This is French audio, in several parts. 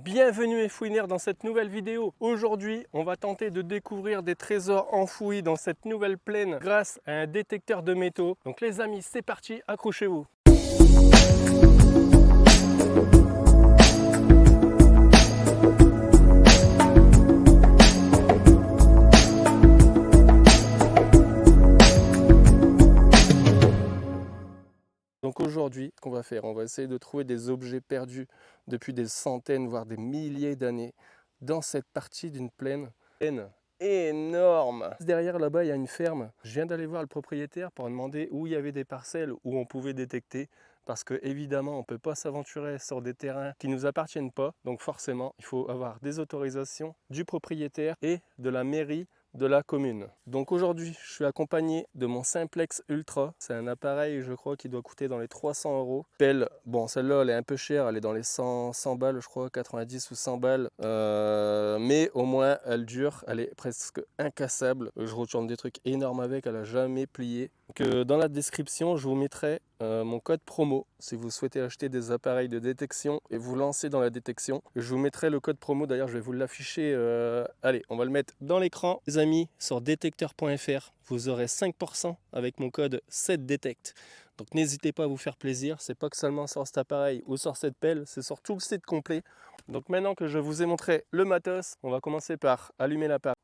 Bienvenue mes fouineurs dans cette nouvelle vidéo. Aujourd'hui, on va tenter de découvrir des trésors enfouis dans cette nouvelle plaine grâce à un détecteur de métaux. Donc les amis, c'est parti, accrochez-vous. Donc aujourd'hui, ce qu'on va faire, on va essayer de trouver des objets perdus depuis des centaines, voire des milliers d'années dans cette partie d'une plaine énorme. Derrière là-bas, il y a une ferme. Je viens d'aller voir le propriétaire pour demander où il y avait des parcelles où on pouvait détecter. Parce que évidemment, on ne peut pas s'aventurer sur des terrains qui ne nous appartiennent pas. Donc forcément, il faut avoir des autorisations du propriétaire et de la mairie de la commune. Donc aujourd'hui, je suis accompagné de mon Simplex Ultra. C'est un appareil, je crois, qui doit coûter dans les 300 €. Pelle, bon, celle-là, elle est un peu chère, elle est dans les 100 balles, je crois, 90 ou 100 balles. Mais au moins, elle dure, elle est presque incassable. Je retourne des trucs énormes avec, elle n'a jamais plié. Donc, dans la description, je vous mettrai mon code promo si vous souhaitez acheter des appareils de détection et vous lancer dans la détection. Je vous mettrai le code promo, d'ailleurs je vais vous l'afficher. Allez, on va le mettre dans l'écran. Les amis, sur détecteur.fr, vous aurez 5% avec mon code 7detect. Donc n'hésitez pas à vous faire plaisir, c'est pas que seulement sur cet appareil ou sur cette pelle, c'est sur tout le site complet. Donc maintenant que je vous ai montré le matos, on va commencer par allumer l'appareil.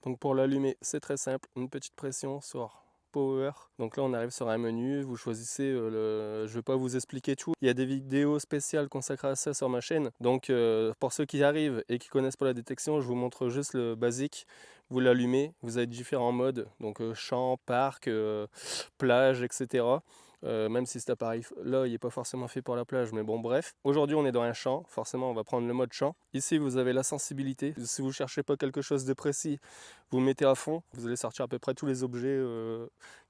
Donc pour l'allumer, c'est très simple, une petite pression sur Power. Donc là on arrive sur un menu, vous choisissez je ne vais pas vous expliquer tout. Il y a des vidéos spéciales consacrées à ça sur ma chaîne. Donc pour ceux qui arrivent et qui connaissent pas la détection, je vous montre juste le basique. Vous l'allumez, vous avez différents modes, donc champ, parc, plage, etc. Même si cet appareil là il n'est pas forcément fait pour la plage, mais bon bref. Aujourd'hui on est dans un champ, forcément on va prendre le mode champ. Ici vous avez la sensibilité, si vous cherchez pas quelque chose de précis, vous mettez à fond, vous allez sortir à peu près tous les objets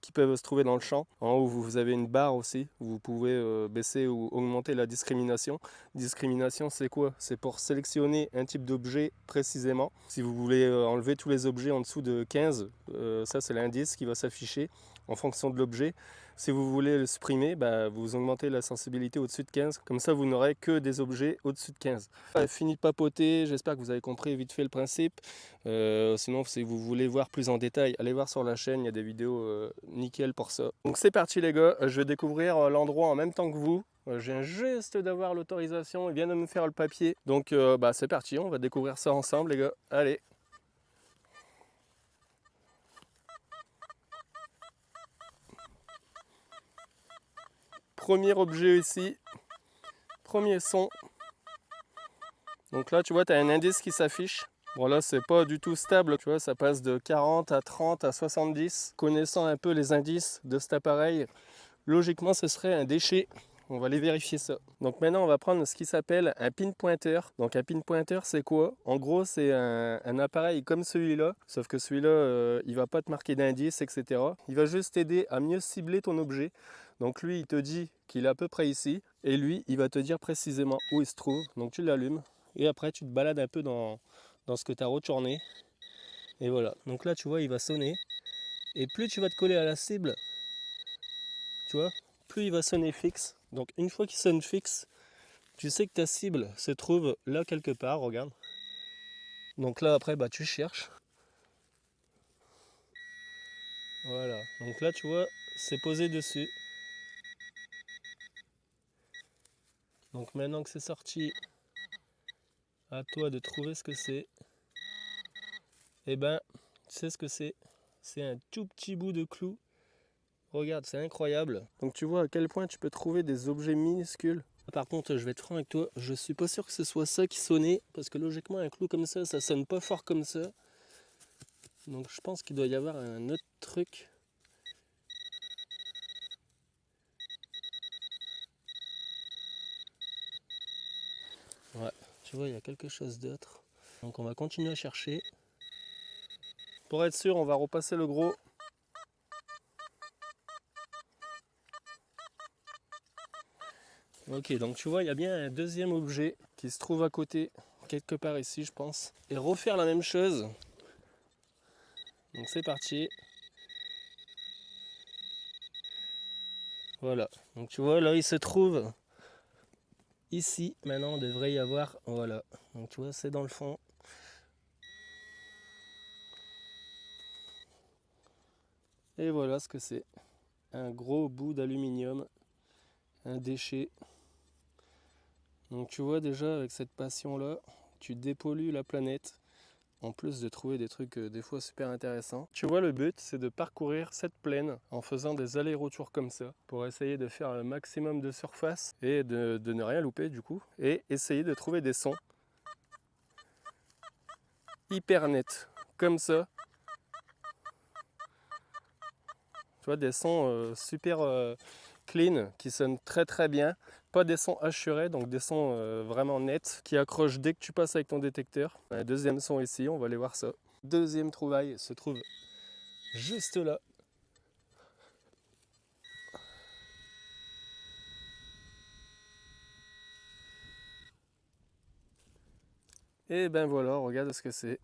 qui peuvent se trouver dans le champ. En haut vous avez une barre aussi, vous pouvez baisser ou augmenter la discrimination. Discrimination c'est quoi? C'est pour sélectionner un type d'objet précisément. Si vous voulez enlever tous les objets en dessous de 15, ça c'est l'indice qui va s'afficher en fonction de l'objet. Si vous voulez le supprimer, vous augmentez la sensibilité au-dessus de 15. Comme ça, vous n'aurez que des objets au-dessus de 15. Fini de papoter, j'espère que vous avez compris vite fait le principe. Sinon, si vous voulez voir plus en détail, allez voir sur la chaîne, il y a des vidéos nickel pour ça. Donc c'est parti les gars, je vais découvrir l'endroit en même temps que vous. Je viens juste d'avoir l'autorisation, il vient de me faire le papier. Donc c'est parti, on va découvrir ça ensemble les gars. Allez. Premier objet ici, premier son. Donc là tu vois tu as un indice qui s'affiche. Bon là c'est pas du tout stable, tu vois, ça passe de 40 à 30 à 70. Connaissant un peu les indices de cet appareil, logiquement ce serait un déchet. On va aller vérifier ça. Donc maintenant on va prendre ce qui s'appelle un pin pointer. Donc un pin pointer c'est quoi? En gros c'est un appareil comme celui-là, sauf que celui-là il va pas te marquer d'indice, etc. Il va juste t'aider à mieux cibler ton objet. Donc lui il te dit qu'il est à peu près ici, et lui il va te dire précisément où il se trouve. Donc tu l'allumes, et après tu te balades un peu dans ce que tu as retourné. Et voilà, donc là tu vois il va sonner, et plus tu vas te coller à la cible, tu vois, plus il va sonner fixe. Donc une fois qu'il sonne fixe, tu sais que ta cible se trouve là quelque part, regarde. Donc là après tu cherches. Voilà, donc là tu vois c'est posé dessus. Donc maintenant que c'est sorti, à toi de trouver ce que c'est. Et tu sais ce que c'est? C'est un tout petit bout de clou. Regarde, c'est incroyable. Donc tu vois à quel point tu peux trouver des objets minuscules. Par contre, je vais être franc avec toi, je suis pas sûr que ce soit ça qui sonnait, parce que logiquement un clou comme ça sonne pas fort comme ça. Donc je pense qu'il doit y avoir un autre truc. Ouais, tu vois, il y a quelque chose d'autre. Donc on va continuer à chercher. Pour être sûr, on va repasser le gros. Ok, donc tu vois, il y a bien un deuxième objet qui se trouve à côté, quelque part ici, je pense. Et refaire la même chose. Donc c'est parti. Voilà, donc tu vois, là il se trouve ici, maintenant, on devrait y avoir, voilà. Donc tu vois, c'est dans le fond. Et voilà ce que c'est. Un gros bout d'aluminium, un déchet. Donc tu vois déjà, avec cette passion-là, tu dépollues la planète. En plus de trouver des trucs des fois super intéressants. Tu vois, le but, c'est de parcourir cette plaine en faisant des allers-retours comme ça, pour essayer de faire un maximum de surface et de ne rien louper du coup, et essayer de trouver des sons hyper nets, comme ça. Tu vois, des sons super clean, qui sonnent très très bien. Pas des sons hachurés, donc des sons vraiment nets, qui accrochent dès que tu passes avec ton détecteur. Un deuxième son ici, on va aller voir ça. Deuxième trouvaille se trouve juste là. Et ben voilà, regarde ce que c'est.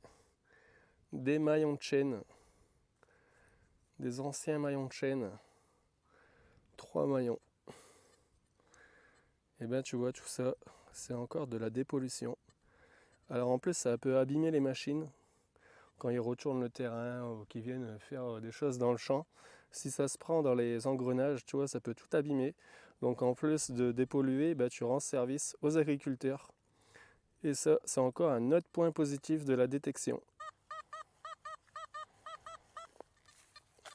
Des maillons de chaîne. Des anciens maillons de chaîne. 3 maillons. Et ben tu vois, tout ça, c'est encore de la dépollution. Alors en plus, ça peut abîmer les machines quand ils retournent le terrain ou qu'ils viennent faire des choses dans le champ. Si ça se prend dans les engrenages, tu vois, ça peut tout abîmer. Donc en plus de dépolluer, ben, tu rends service aux agriculteurs. Et ça, c'est encore un autre point positif de la détection.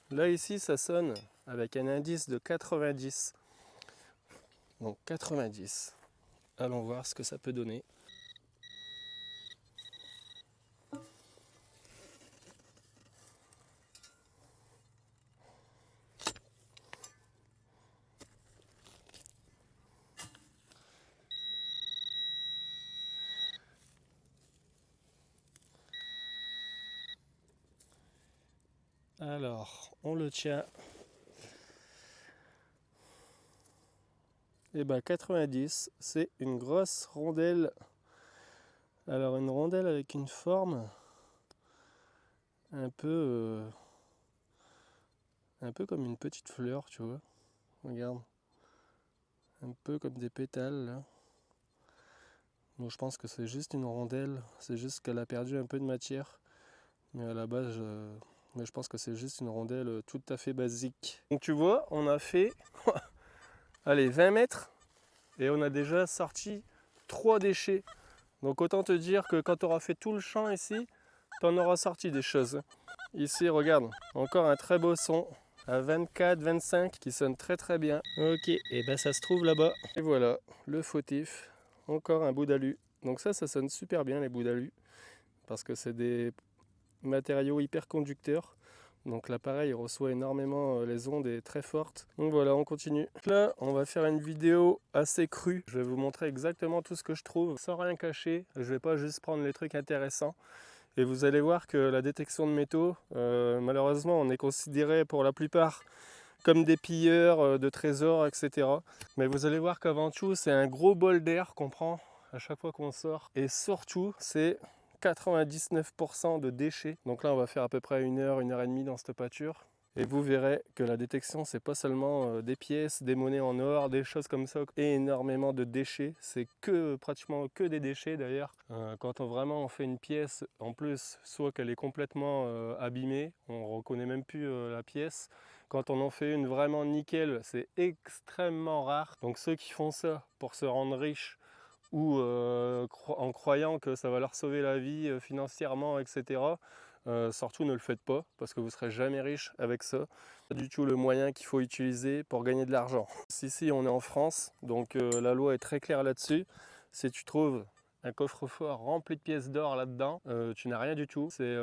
Là ici, ça sonne avec un indice de 90. Donc 90. Allons voir ce que ça peut donner. Alors, on le tient. Et ben 90, c'est une grosse rondelle. Alors une rondelle avec une forme un peu, un peu comme une petite fleur, tu vois. Regarde, un peu comme des pétales là. Donc je pense que c'est juste une rondelle, c'est juste qu'elle a perdu un peu de matière. Mais à la base, mais je pense que c'est juste une rondelle tout à fait basique. Donc tu vois, on a fait allez, 20 mètres et on a déjà sorti 3 déchets. Donc autant te dire que quand tu auras fait tout le champ ici, tu en auras sorti des choses. Ici, regarde, encore un très beau son à 24, 25 qui sonne très très bien. Ok, et ben ça se trouve là-bas. Et voilà, le fautif, encore un bout d'alu. Donc ça sonne super bien les bouts d'alu parce que c'est des matériaux hyper conducteurs. Donc l'appareil reçoit énormément les ondes et très fortes. Donc voilà, on continue. Là, on va faire une vidéo assez crue. Je vais vous montrer exactement tout ce que je trouve sans rien cacher. Je vais pas juste prendre les trucs intéressants. Et vous allez voir que la détection de métaux, malheureusement, on est considéré pour la plupart comme des pilleurs de trésors, etc. Mais vous allez voir qu'avant tout, c'est un gros bol d'air qu'on prend à chaque fois qu'on sort. Et surtout, c'est 99% de déchets. Donc là, on va faire à peu près 1 heure, 1 heure et demie dans cette pâture. Et vous verrez que la détection, c'est pas seulement des pièces, des monnaies en or, des choses comme ça, et énormément de déchets. C'est pratiquement que des déchets d'ailleurs. Quand on fait une pièce, en plus, soit qu'elle est complètement abîmée, on reconnaît même plus la pièce. Quand on en fait une vraiment nickel, c'est extrêmement rare. Donc ceux qui font ça pour se rendre riches ou en croyant que ça va leur sauver la vie financièrement, etc. Surtout ne le faites pas parce que vous ne serez jamais riche avec ça. Pas du tout le moyen qu'il faut utiliser pour gagner de l'argent. Ici on est en France, donc la loi est très claire là-dessus. Si tu trouves un coffre-fort rempli de pièces d'or là-dedans, tu n'as rien du tout. C'est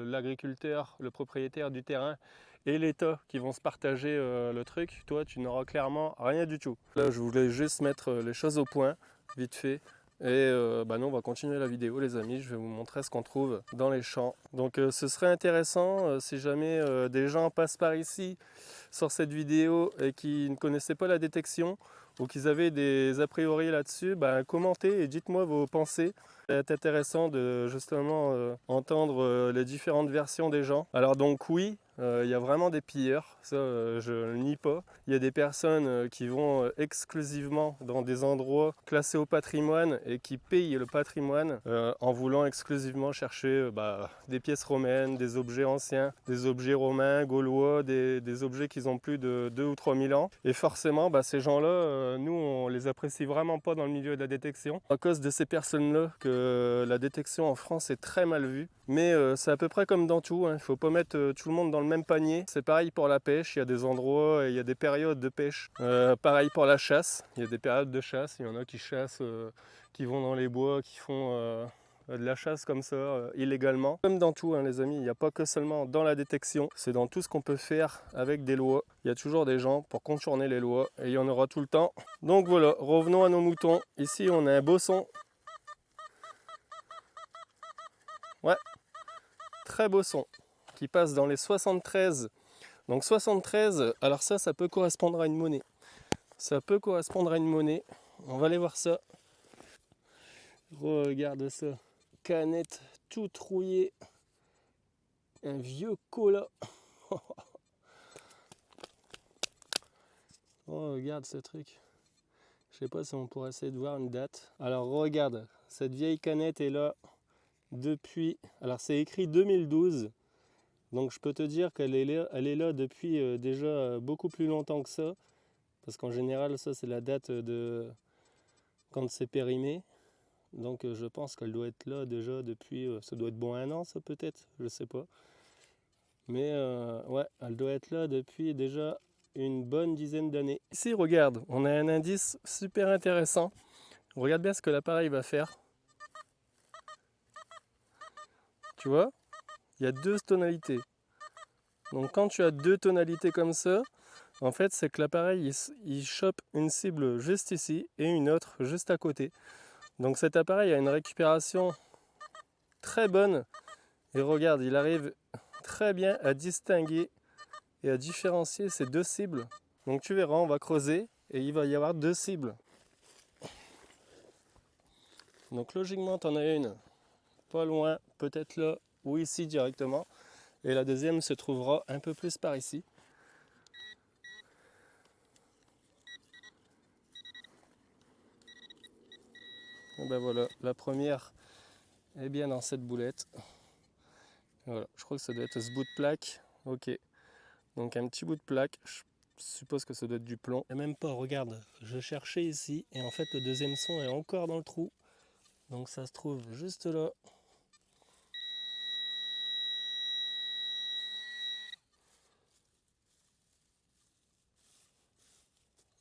l'agriculteur, le propriétaire du terrain et l'État qui vont se partager le truc. Toi, tu n'auras clairement rien du tout. Là, je voulais juste mettre les choses au point, vite fait. Et nous on va continuer la vidéo les amis, je vais vous montrer ce qu'on trouve dans les champs. Donc ce serait intéressant si jamais des gens passent par ici sur cette vidéo et qui ne connaissaient pas la détection ou qu'ils avaient des a priori là-dessus, commentez et dites-moi vos pensées. C'est intéressant de justement entendre les différentes versions des gens. Alors donc oui, Il y a vraiment des pilleurs, ça je ne le nie pas. Il y a des personnes qui vont exclusivement dans des endroits classés au patrimoine et qui payent le patrimoine en voulant exclusivement chercher des pièces romaines, des objets anciens, des objets romains, gaulois, des objets qui ont plus de 2 ou 3 000 ans. Et forcément, ces gens-là, nous on les apprécie vraiment pas dans le milieu de la détection. À cause de ces personnes-là que la détection en France est très mal vue. Mais c'est à peu près comme dans tout, hein. Il ne faut pas mettre tout le monde dans le même panier. C'est pareil pour la pêche, il y a des endroits, il y a des périodes de pêche. Pareil pour la chasse, il y a des périodes de chasse. Il y en a qui chassent, qui vont dans les bois, qui font de la chasse comme ça, illégalement. Comme dans tout, hein, les amis, il n'y a pas que seulement dans la détection, c'est dans tout ce qu'on peut faire avec des lois. Il y a toujours des gens pour contourner les lois et il y en aura tout le temps. Donc voilà, revenons à nos moutons. Ici, on a un bosson. Ouais, très beau son, qui passe dans les 73. Donc 73, alors ça peut correspondre à une monnaie. Ça peut correspondre à une monnaie. On va aller voir ça. Regarde ça. Canette tout rouillée. Un vieux cola. Oh, regarde ce truc. Je sais pas si on pourrait essayer de voir une date. Alors regarde, cette vieille canette est là depuis... Alors c'est écrit 2012. Donc je peux te dire qu'elle est là depuis déjà beaucoup plus longtemps que ça. Parce qu'en général, ça c'est la date de quand c'est périmé. Donc je pense qu'elle doit être là déjà depuis, ça doit être bon 1 an ça peut-être, je sais pas. Mais ouais, elle doit être là depuis déjà une bonne dizaine d'années. Ici regarde, on a un indice super intéressant. Regarde bien ce que l'appareil va faire. Tu vois, il y a 2 tonalités. Donc quand tu as 2 tonalités comme ça, en fait c'est que l'appareil il chope une cible juste ici et une autre juste à côté. Donc cet appareil a une récupération très bonne. Et regarde, il arrive très bien à distinguer et à différencier ces 2 cibles. Donc tu verras, on va creuser et il va y avoir 2 cibles. Donc logiquement, tu en as une pas loin, peut-être là ou ici directement. Et la deuxième se trouvera un peu plus par ici. Et ben voilà, la première est bien dans cette boulette. Voilà, je crois que ça doit être ce bout de plaque. Ok, donc un petit bout de plaque. Je suppose que ça doit être du plomb. Et même pas, regarde, je cherchais ici et en fait le deuxième son est encore dans le trou. Donc ça se trouve juste là.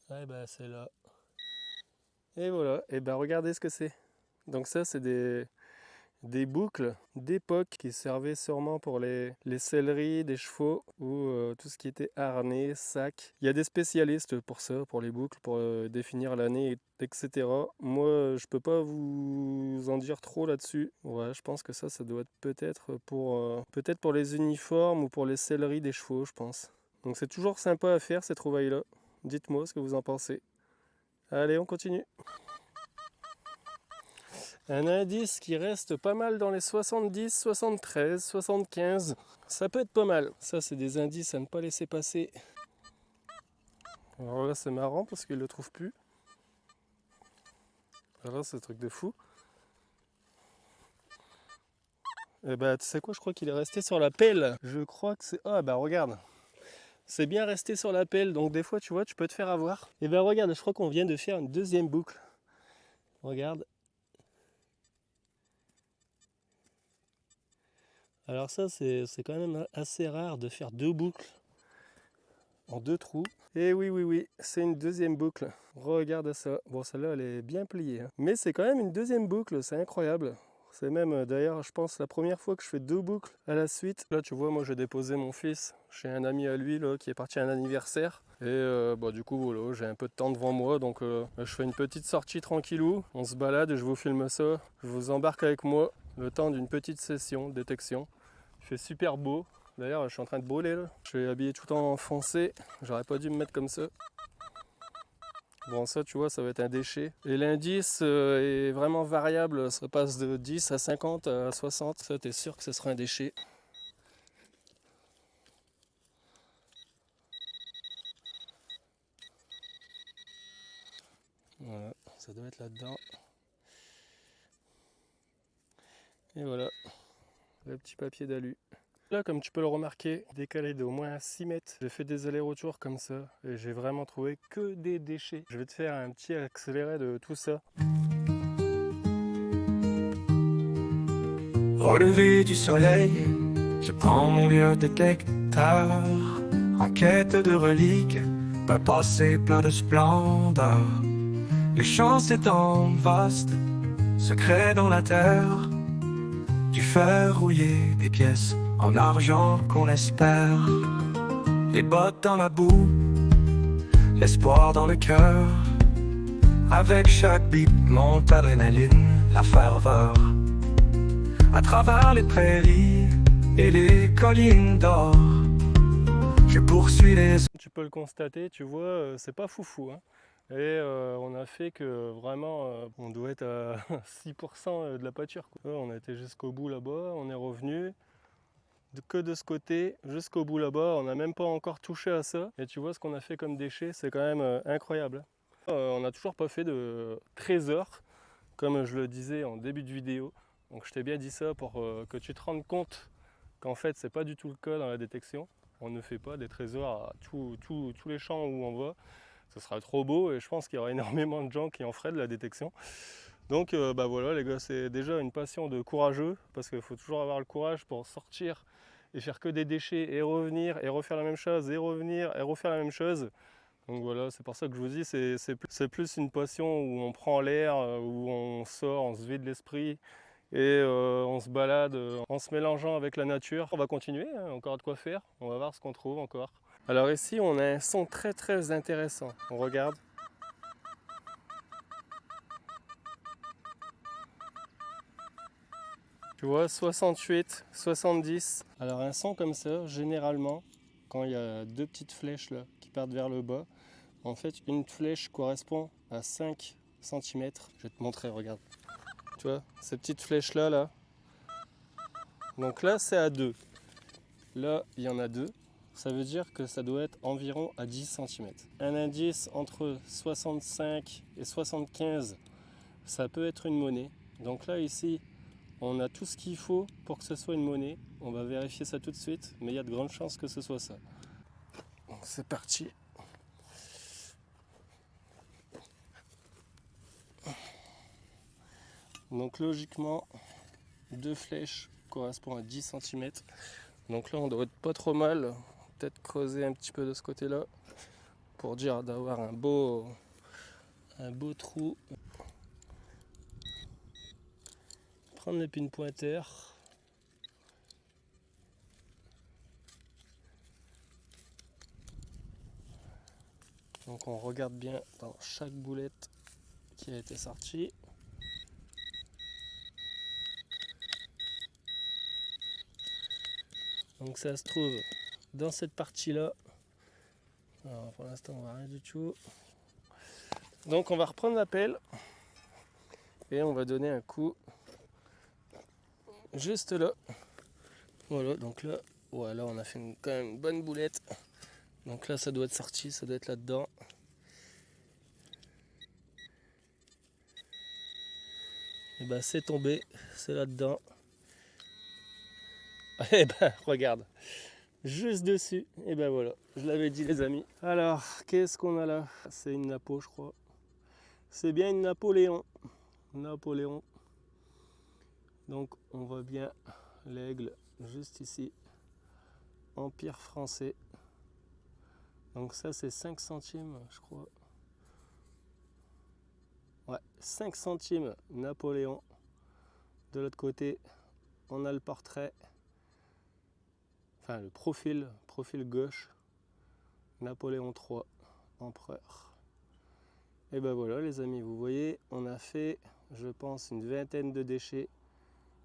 Ouais bah c'est là. Et voilà, et ben regardez ce que c'est. Donc ça c'est des boucles d'époque qui servaient sûrement pour les selleries des chevaux ou tout ce qui était harnais, sac. Il y a des spécialistes pour ça, pour les boucles, pour définir l'année, etc. Moi, je peux pas vous en dire trop là-dessus. Ouais, je pense que ça doit être peut-être pour les uniformes ou pour les selleries des chevaux, je pense. Donc c'est toujours sympa à faire ces trouvailles-là. Dites-moi ce que vous en pensez. Allez, on continue. Un indice qui reste pas mal dans les 70, 73, 75. Ça peut être pas mal. Ça, c'est des indices à ne pas laisser passer. Alors là, c'est marrant parce qu'il ne le trouve plus. Alors là, c'est un truc de fou. Et bah, tu sais quoi, je crois qu'il est resté sur la pelle. Je crois que c'est... Ah bah regarde. C'est bien resté sur la pelle, donc des fois, tu vois, tu peux te faire avoir. Et bah regarde, je crois qu'on vient de faire une deuxième boucle. Regarde. Alors ça, c'est quand même assez rare de faire 2 boucles en 2 trous. Et oui, c'est une deuxième boucle. Regarde ça. Bon, celle-là, elle est bien pliée, hein. Mais c'est quand même une deuxième boucle, c'est incroyable. C'est même, d'ailleurs, je pense, la première fois que je fais 2 boucles à la suite. Là, tu vois, moi, j'ai déposé mon fils chez un ami à lui, là, qui est parti à un anniversaire. Et du coup, voilà, j'ai un peu de temps devant moi, donc je fais une petite sortie tranquillou. On se balade et je vous filme ça. Je vous embarque avec moi le temps d'une petite session de détection. Il fait super beau. D'ailleurs, je suis en train de brûler là. Je suis habillé tout en foncé. J'aurais pas dû me mettre comme ça. Bon, ça, tu vois, ça va être un déchet. Et l'indice est vraiment variable. Ça passe de 10 à 50 à 60. Ça, t'es sûr que ce sera un déchet. Voilà, ça doit être là-dedans. Et voilà, le petit papier d'alu. Là, comme tu peux le remarquer, décalé d'au moins 6 mètres. J'ai fait des allers-retours comme ça et j'ai vraiment trouvé que des déchets. Je vais te faire un petit accéléré de tout ça. Au lever du soleil, je prends mon vieux détecteur. En quête de reliques, un passé plein de splendeur. Les champs s'étendent vastes, secrets dans la terre. Du fer rouillé, des pièces en argent qu'on espère. Les bottes dans la boue, l'espoir dans le cœur. Avec chaque bip monte l'adrénaline, la ferveur. À travers les prairies et les collines d'or, je poursuis les... Tu peux le constater, tu vois, c'est pas foufou, hein. Et on a fait que vraiment, on doit être à 6% de la pâture, quoi. On a été jusqu'au bout là-bas, on est revenu que de ce côté jusqu'au bout là-bas, on n'a même pas encore touché à ça. Et tu vois ce qu'on a fait comme déchets, c'est quand même incroyable. On n'a toujours pas fait de trésor, comme je le disais en début de vidéo. Donc je t'ai bien dit ça pour que tu te rendes compte qu'en fait c'est pas du tout le cas dans la détection. On ne fait pas des trésors à tous les champs où on va. Ce sera trop beau et je pense qu'il y aura énormément de gens qui en feraient de la détection. Donc bah voilà les gars, c'est déjà une passion de courageux parce qu'il faut toujours avoir le courage pour sortir et faire que des déchets et revenir et refaire la même chose et revenir et refaire la même chose. Donc voilà, c'est pour ça que je vous dis, c'est plus une passion où on prend l'air, où on sort, on se vide l'esprit et on se balade en se mélangeant avec la nature. On va continuer, hein, encore de quoi faire, on va voir ce qu'on trouve encore. Alors ici, on a un son très intéressant, on regarde. Tu vois, 68, 70. Alors un son comme ça, généralement, quand il y a deux petites flèches là qui partent vers le bas, en fait, une flèche correspond à 5 cm. Je vais te montrer, regarde. Tu vois, ces petites flèches là. Donc là, c'est à 2. Là, il y en a 2. Ça veut dire que ça doit être environ à 10 cm. Un indice entre 65 et 75, ça peut être une monnaie. Donc là, ici, on a tout ce qu'il faut pour que ce soit une monnaie. On va vérifier ça tout de suite, mais il y a de grandes chances que ce soit ça. Donc c'est parti. Donc logiquement, 2 flèches correspondent à 10 cm. Donc là, on doit être pas trop mal. Peut-être creuser un petit peu de ce côté-là pour dire d'avoir un beau trou. Prendre l'épine pointeur. Donc on regarde bien dans chaque boulette qui a été sortie. Donc ça se trouve dans cette partie-là. Alors pour l'instant on voit rien du tout. Donc on va reprendre la pelle et on va donner un coup juste là. Voilà, donc là, voilà, on a fait quand même une bonne boulette. Donc là ça doit être sorti, ça doit être là-dedans. Et ben c'est tombé, c'est là-dedans. Et ben regarde, juste dessus, et ben voilà, je l'avais dit les amis. Alors, qu'est-ce qu'on a là? C'est une Napo je crois. C'est bien une Napoléon. Napoléon. Donc on voit bien l'aigle juste ici. Empire français. Donc ça c'est 5 centimes je crois. Ouais, 5 centimes Napoléon. De l'autre côté, on a le portrait. Enfin le profil gauche. Napoléon III, empereur. Et ben voilà les amis, vous voyez, on a fait, je pense, une vingtaine de déchets.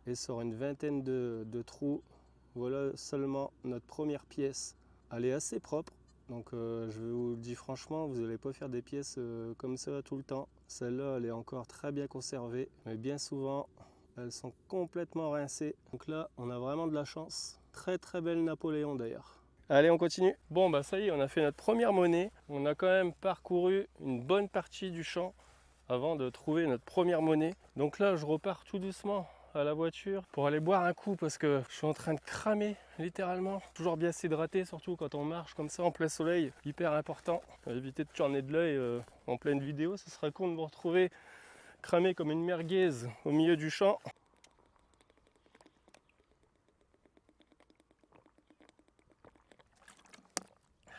Et sur une vingtaine de trous, voilà seulement notre première pièce. Elle est assez propre, donc je vous le dis franchement, vous n'allez pas faire des pièces comme ça tout le temps. Celle-là, elle est encore très bien conservée, mais bien souvent, elles sont complètement rincées. Donc là, on a vraiment de la chance. Très belle Napoléon d'ailleurs. Allez, on continue. Bon, bah ça y est, on a fait notre première monnaie. On a quand même parcouru une bonne partie du champ. avant de trouver notre première monnaie. Donc là, je repars tout doucement à la voiture pour aller boire un coup parce que je suis en train de cramer littéralement. Toujours bien s'hydrater, surtout quand on marche comme ça en plein soleil, hyper important. Éviter de tourner de l'œil en pleine vidéo, ce sera con de me retrouver cramé comme une merguez au milieu du champ.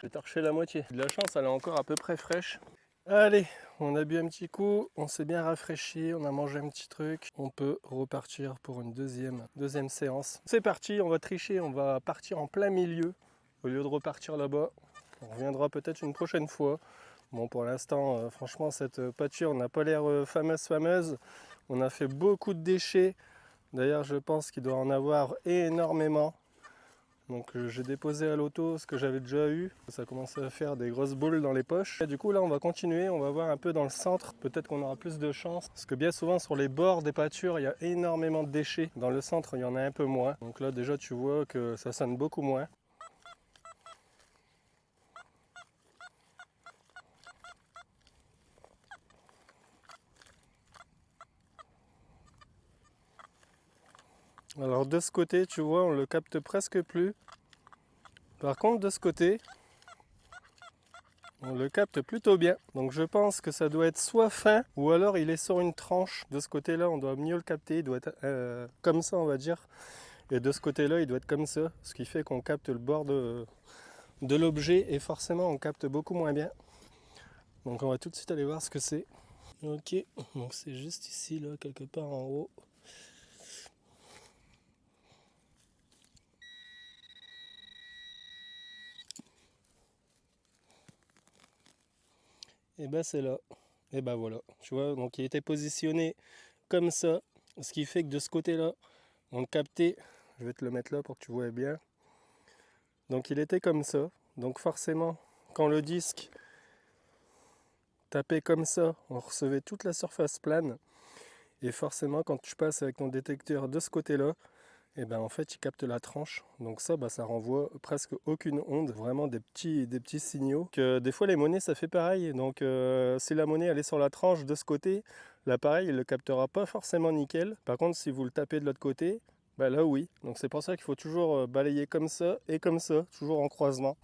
J'ai torché la moitié. De la chance, elle est encore à peu près fraîche. Allez, on a bu un petit coup, on s'est bien rafraîchi, on a mangé un petit truc. On peut repartir pour une deuxième séance. C'est parti, on va tricher, on va partir en plein milieu au lieu de repartir là-bas. On reviendra peut-être une prochaine fois. Bon, pour l'instant, franchement, cette pâture n'a pas l'air fameuse. On a fait beaucoup de déchets. D'ailleurs, je pense qu'il doit en avoir énormément. Donc j'ai déposé à l'auto ce que j'avais déjà eu. Ça commençait à faire des grosses boules dans les poches. Et du coup là on va continuer, on va voir un peu dans le centre. Peut-être qu'on aura plus de chance. Parce que bien souvent sur les bords des pâtures, il y a énormément de déchets. Dans le centre, il y en a un peu moins. Donc là déjà tu vois que ça sonne beaucoup moins. Alors de ce côté, tu vois, on le capte presque plus. Par contre de ce côté, on le capte plutôt bien. Donc je pense que ça doit être soit fin ou alors il est sur une tranche. De ce côté-là, on doit mieux le capter. Il doit être comme ça, on va dire. Et de ce côté-là, il doit être comme ça. Ce qui fait qu'on capte le bord de l'objet et forcément, on capte beaucoup moins bien. Donc on va tout de suite aller voir ce que c'est. Ok, donc c'est juste ici, là, quelque part en haut. Et ben c'est là. Et ben voilà. Tu vois, donc il était positionné comme ça. Ce qui fait que de ce côté-là, on le captait. Je vais te le mettre là pour que tu vois bien. Donc il était comme ça. Donc forcément, quand le disque tapait comme ça, on recevait toute la surface plane. Et forcément, quand tu passes avec ton détecteur de ce côté-là, et ben en fait il capte la tranche. Donc ça, ça renvoie presque aucune onde, vraiment des petits signaux. Que des fois les monnaies ça fait pareil. Donc si la monnaie elle est sur la tranche de ce côté, l'appareil il le captera pas forcément nickel. Par contre si vous le tapez de l'autre côté, là oui. Donc c'est pour ça qu'il faut toujours balayer comme ça et comme ça, toujours en croisement.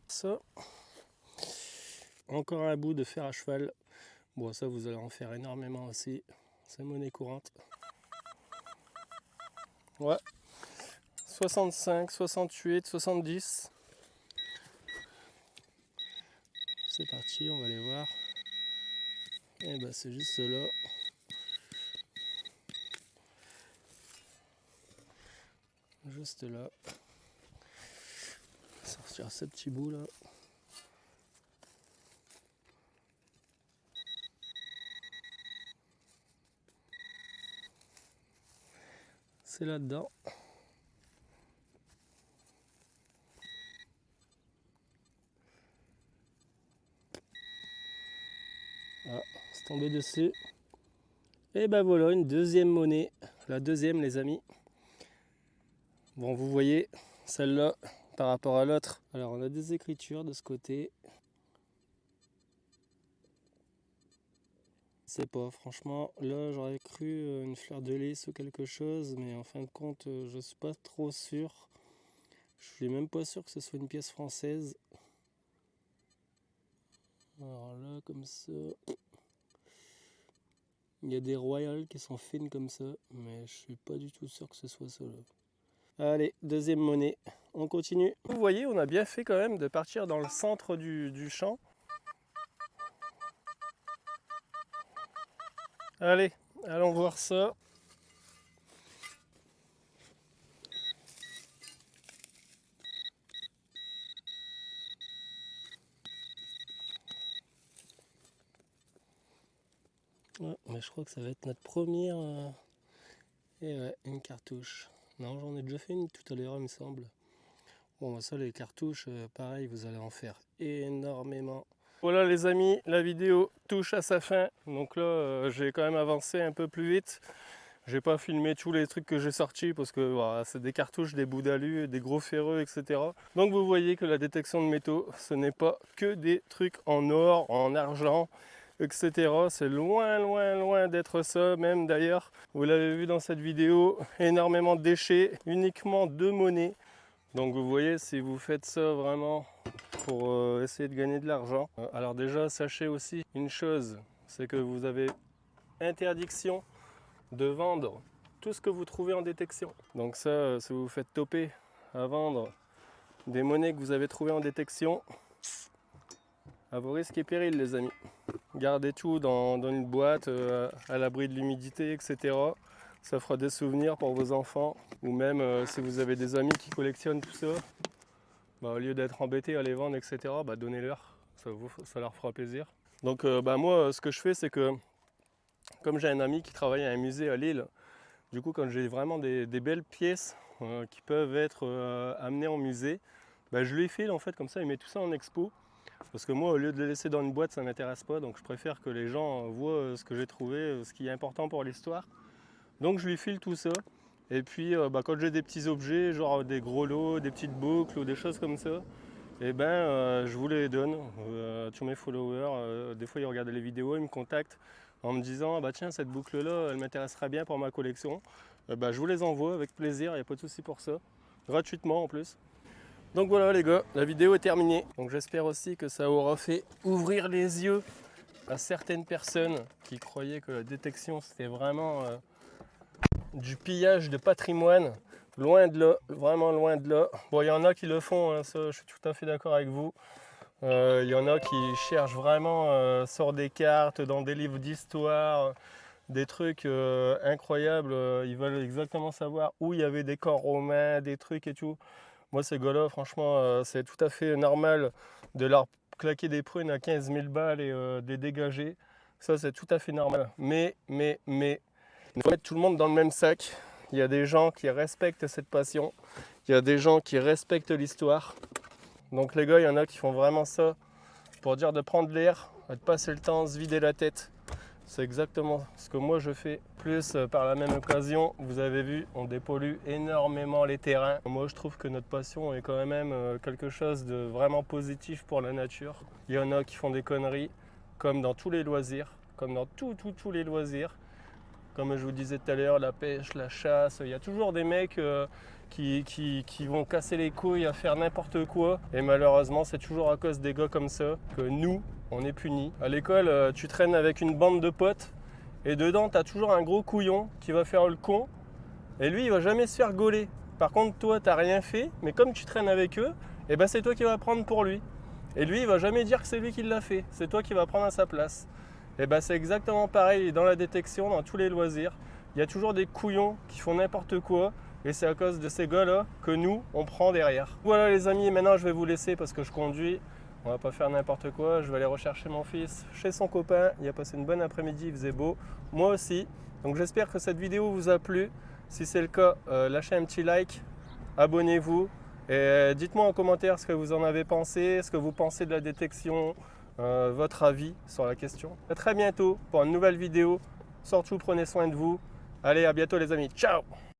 Ça, encore un bout de fer à cheval. Bon ça vous allez en faire énormément aussi. C'est monnaie courante. Ouais. 65, 68, 70. C'est parti, on va aller voir. Et c'est juste là. Juste là. Sortir ce petit bout là. C'est là-dedans. Ah, c'est tombé dessus. Et voilà, une deuxième monnaie. La deuxième les amis. Bon vous voyez, celle-là par rapport à l'autre. Alors on a des écritures de ce côté. Je sais pas, franchement, là j'aurais cru une fleur de lys ou quelque chose, mais en fin de compte, je suis pas trop sûr. Je suis même pas sûr que ce soit une pièce française. Alors là, comme ça, il y a des royales qui sont fines comme ça, mais je suis pas du tout sûr que ce soit ça là. Allez, deuxième monnaie, on continue. Vous voyez, on a bien fait quand même de partir dans le centre du champ. Allez, allons voir ça. Ouais, mais je crois que ça va être notre première. Et ouais, une cartouche. Non, j'en ai déjà fait une tout à l'heure, il me semble. Bon, ça, les cartouches, pareil, vous allez en faire énormément. Voilà les amis, la vidéo touche à sa fin. Donc là, j'ai quand même avancé un peu plus vite. J'ai pas filmé tous les trucs que j'ai sortis parce que voilà, c'est des cartouches, des bouts d'alu, des gros ferreux, etc. Donc vous voyez que la détection de métaux, ce n'est pas que des trucs en or, en argent, etc. C'est loin, loin, loin d'être ça. Même d'ailleurs, vous l'avez vu dans cette vidéo, énormément de déchets, uniquement de monnaie. Donc vous voyez, si vous faites ça vraiment pour essayer de gagner de l'argent, alors déjà, sachez aussi une chose, c'est que vous avez interdiction de vendre tout ce que vous trouvez en détection. Donc ça, si vous vous faites toper à vendre des monnaies que vous avez trouvées en détection, à vos risques et périls les amis. Gardez tout dans une boîte à l'abri de l'humidité, etc. Ça fera des souvenirs pour vos enfants. Ou même si vous avez des amis qui collectionnent tout ça, au lieu d'être embêtés à les vendre, etc., donnez-leur. Ça leur fera plaisir. Donc moi, ce que je fais, c'est que comme j'ai un ami qui travaille à un musée à Lille, du coup quand j'ai vraiment des belles pièces qui peuvent être amenées en musée, je lui file en fait comme ça, il met tout ça en expo. Parce que moi, au lieu de les laisser dans une boîte, ça ne m'intéresse pas. Donc je préfère que les gens voient ce que j'ai trouvé, ce qui est important pour l'histoire. Donc je lui file tout ça. Et puis quand j'ai des petits objets, genre des gros lots, des petites boucles ou des choses comme ça, je vous les donne. Tous mes followers, des fois ils regardent les vidéos, ils me contactent en me disant tiens, cette boucle là elle m'intéresserait bien pour ma collection. Je vous les envoie avec plaisir, il n'y a pas de souci pour ça, gratuitement en plus. Donc voilà les gars, la vidéo est terminée. Donc j'espère aussi que ça aura fait ouvrir les yeux à certaines personnes qui croyaient que la détection c'était vraiment du pillage de patrimoine. Loin de là, vraiment loin de là. Bon, il y en a qui le font, hein, ça je suis tout à fait d'accord avec vous. Il y en a qui cherchent vraiment sur des cartes, dans des livres d'histoire, des trucs incroyables. Ils veulent exactement savoir où il y avait des corps romains, des trucs et tout. Moi, ces gars-là, franchement, c'est tout à fait normal de leur claquer des prunes à 15 000 balles et de les dégager. Ça, c'est tout à fait normal. Mais, il faut mettre tout le monde dans le même sac. Il y a des gens qui respectent cette passion. Il y a des gens qui respectent l'histoire. Donc les gars, il y en a qui font vraiment ça pour dire de prendre l'air, de passer le temps, se vider la tête. C'est exactement ce que moi je fais. Plus par la même occasion, vous avez vu, on dépollue énormément les terrains. Moi je trouve que notre passion est quand même quelque chose de vraiment positif pour la nature. Il y en a qui font des conneries, comme dans tous les loisirs, comme dans tous les loisirs. Comme je vous disais tout à l'heure, la pêche, la chasse, il y a toujours des mecs qui vont casser les couilles à faire n'importe quoi. Et malheureusement, c'est toujours à cause des gars comme ça que nous, on est punis. À l'école, tu traînes avec une bande de potes et dedans, tu as toujours un gros couillon qui va faire le con. Et lui, il va jamais se faire gauler. Par contre, toi, tu n'as rien fait, mais comme tu traînes avec eux, c'est toi qui vas prendre pour lui. Et lui, il va jamais dire que c'est lui qui l'a fait. C'est toi qui vas prendre à sa place. C'est exactement pareil dans la détection, dans tous les loisirs. Il y a toujours des couillons qui font n'importe quoi. Et c'est à cause de ces gars-là que nous, on prend derrière. Voilà les amis, maintenant je vais vous laisser parce que je conduis. On va pas faire n'importe quoi. Je vais aller rechercher mon fils chez son copain. Il a passé une bonne après-midi, il faisait beau. Moi aussi. Donc j'espère que cette vidéo vous a plu. Si c'est le cas, lâchez un petit like, abonnez-vous. Et dites-moi en commentaire ce que vous en avez pensé, ce que vous pensez de la détection, votre avis sur la question. À très bientôt pour une nouvelle vidéo. Surtout prenez soin de vous. Allez, à bientôt les amis. Ciao!